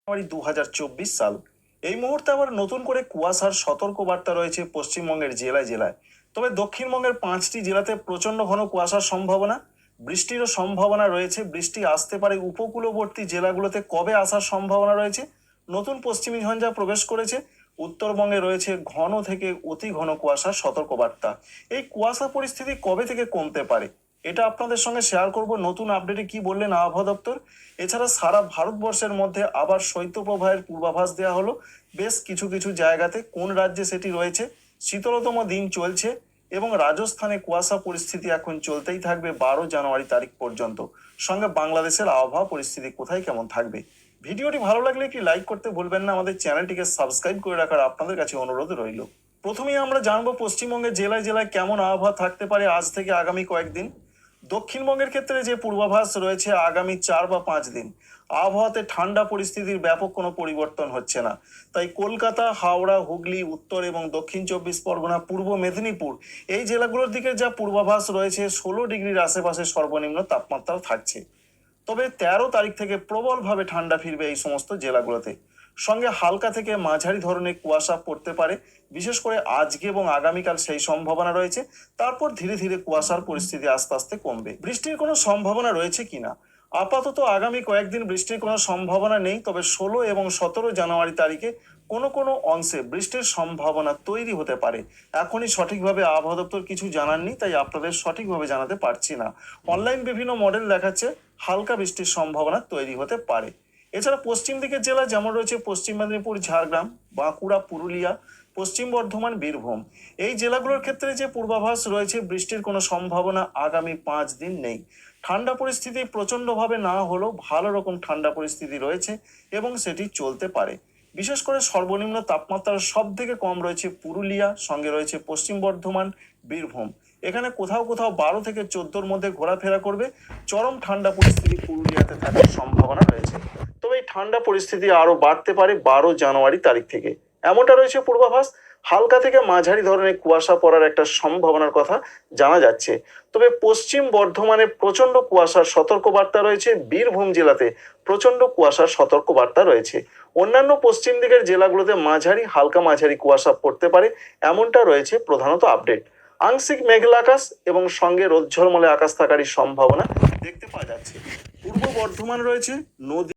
জানুয়ারি 2024 সাল। এই মুহূর্তে আবার নতুন করে কুয়াশার সতর্কবার্তা রয়েছে পশ্চিমবঙ্গের জেলায় জেলায়। তবে দক্ষিণবঙ্গের 5টি জেলাতে প্রচন্ড ঘন কুয়াশার সম্ভাবনা, বৃষ্টিরও সম্ভাবনা রয়েছে। বৃষ্টি আসতে পারে উপকূলবর্তী জেলাগুলোতে। কবে আসার সম্ভাবনা রয়েছে? নতুন পশ্চিমী ঝঞ্ঝা প্রবেশ করেছে। উত্তরবঙ্গে রয়েছে ঘন থেকে অতি ঘন কুয়াশার সতর্কবার্তা। এই কুয়াশা পরিস্থিতি কবে থেকে কমতে পারে, এটা আপনাদের সঙ্গে শেয়ার করব। নতুন আপডেটে কি বললেন আবহাওয়া দপ্তর। এছাড়া সারা ভারতবর্ষের মধ্যে আবার শৈত্যপ্রবাহের পূর্বাভাস দেওয়া হলো। বেশ কিছু কিছু জায়গাতে কোন রাজ্যে সেটি রয়েছে। শীতলতম দিন চলছে এবং রাজস্থানে কুয়াশা পরিস্থিতি এখন চলতেই থাকবে 12 জানুয়ারি তারিখ পর্যন্ত। সঙ্গে বাংলাদেশের আবহাওয়া পরিস্থিতি কোথায় কেমন থাকবে। ভিডিওটি ভালো লাগলে একটি লাইক করতে ভুলবেন না। আমাদের চ্যানেলটিকে সাবস্ক্রাইব করে রাখার আপনাদের কাছে অনুরোধ রইল। প্রথমেই আমরা জানবো পশ্চিমবঙ্গের জেলায় জেলায় কেমন আবহাওয়া থাকতে পারে আজ থেকে আগামী কয়েকদিন। দক্ষিণবঙ্গের ক্ষেত্রে যে পূর্বাভাস রয়েছে আগামী 4 বা 5 দিন আবহাওয়াতে ঠান্ডা পরিস্থিতির ব্যাপক কোনো পরিবর্তন হচ্ছে না। তাই কলকাতা, হাওড়া, হুগলি, উত্তর এবং দক্ষিণ 24 পরগনা, পূর্ব মেদিনীপুর এই জেলাগুলোর দিকে যা পূর্বাভাস রয়েছে 16 ডিগ্রির আশেপাশে সর্বনিম্ন তাপমাত্রা থাকছে। তবে 13 তারিখ থেকে প্রবলভাবে ঠান্ডা ফিরবে এই সমস্ত জেলাগুলোতে। সঙ্গে হালকা থেকে মাঝারি ধরনের কুয়াশা পড়তে পারে, বিশেষ করে আজকে এবং আগামীকাল সেই সম্ভাবনা রয়েছে। তারপর ধীরে ধীরে কুয়াশার পরিস্থিতি আস্তে আস্তে কমবে। বৃষ্টির কোনো সম্ভাবনা রয়েছে কিনা, আপাতত আগামী কয়েকদিন বৃষ্টির কোনো সম্ভাবনা নেই। তবে 16 এবং 17 জানুয়ারি তারিখে কোনো কোনো অংশে বৃষ্টির সম্ভাবনা তৈরি হতে পারে। এখনই সঠিকভাবে আবহাওয়া দপ্তর কিছু জানাননি, তাই আপনাদের সঠিকভাবে জানাতে পারছি না। অনলাইন বিভিন্ন মডেল দেখাচ্ছে হালকা বৃষ্টির সম্ভাবনা তৈরি হতে পারে। এছাড়া পশ্চিম দিকের জেলা যেমন রয়েছে পশ্চিম মেদিনীপুর, ঝাড়গ্রাম, বাঁকুড়া, পুরুলিয়া, পশ্চিম বর্ধমান, বীরভূম এই জেলাগুলোর ক্ষেত্রে যে পূর্বাভাস রয়েছে বৃষ্টির কোনো সম্ভাবনা আগামী 5 দিন নেই। ঠান্ডা পরিস্থিতি প্রচণ্ডভাবে না হলেও ভালো রকম ঠান্ডা পরিস্থিতি রয়েছে এবং সেটি চলতে পারে। বিশেষ করে সর্বনিম্ন তাপমাত্রা সব থেকে কম রয়েছে পুরুলিয়া, সঙ্গে রয়েছে পশ্চিম বর্ধমান, বীরভূম। এখানে কোথাও কোথাও 12 থেকে 14-র মধ্যে ঘোরাফেরা করবে। চরম ঠান্ডা পরিস্থিতি পুরুলিয়াতে থাকার সম্ভাবনা রয়েছে। তবে এই ঠান্ডা পরিস্থিতি আরো বাড়তে পারে 12 জানুয়ারি তারিখ থেকে, এমনটা রয়েছে পূর্বাভাস। হালকা থেকে মাঝারি ধরনের কুয়াশা পড়ার একটা সম্ভাবনার কথা জানা যাচ্ছে। তবে পশ্চিম বর্ধমানে প্রচন্ড কুয়াশার সতর্কবার্তা রয়েছে। বীরভূম জেলাতে প্রচন্ড কুয়াশার সতর্কবার্তা রয়েছে। অন্যান্য পশ্চিম দিকের জেলাগুলোতে মাঝারি, হালকা মাঝারি কুয়াশা পড়তে পারে, এমনটা রয়েছে প্রধানত আপডেট। আংশিক মেঘলা আকাশ এবং সঙ্গে রোদ ঝলমলে আকাশ থাকারই সম্ভাবনা দেখতে পাওয়া যাচ্ছে। পূর্ব বর্ধমান রয়েছে নদী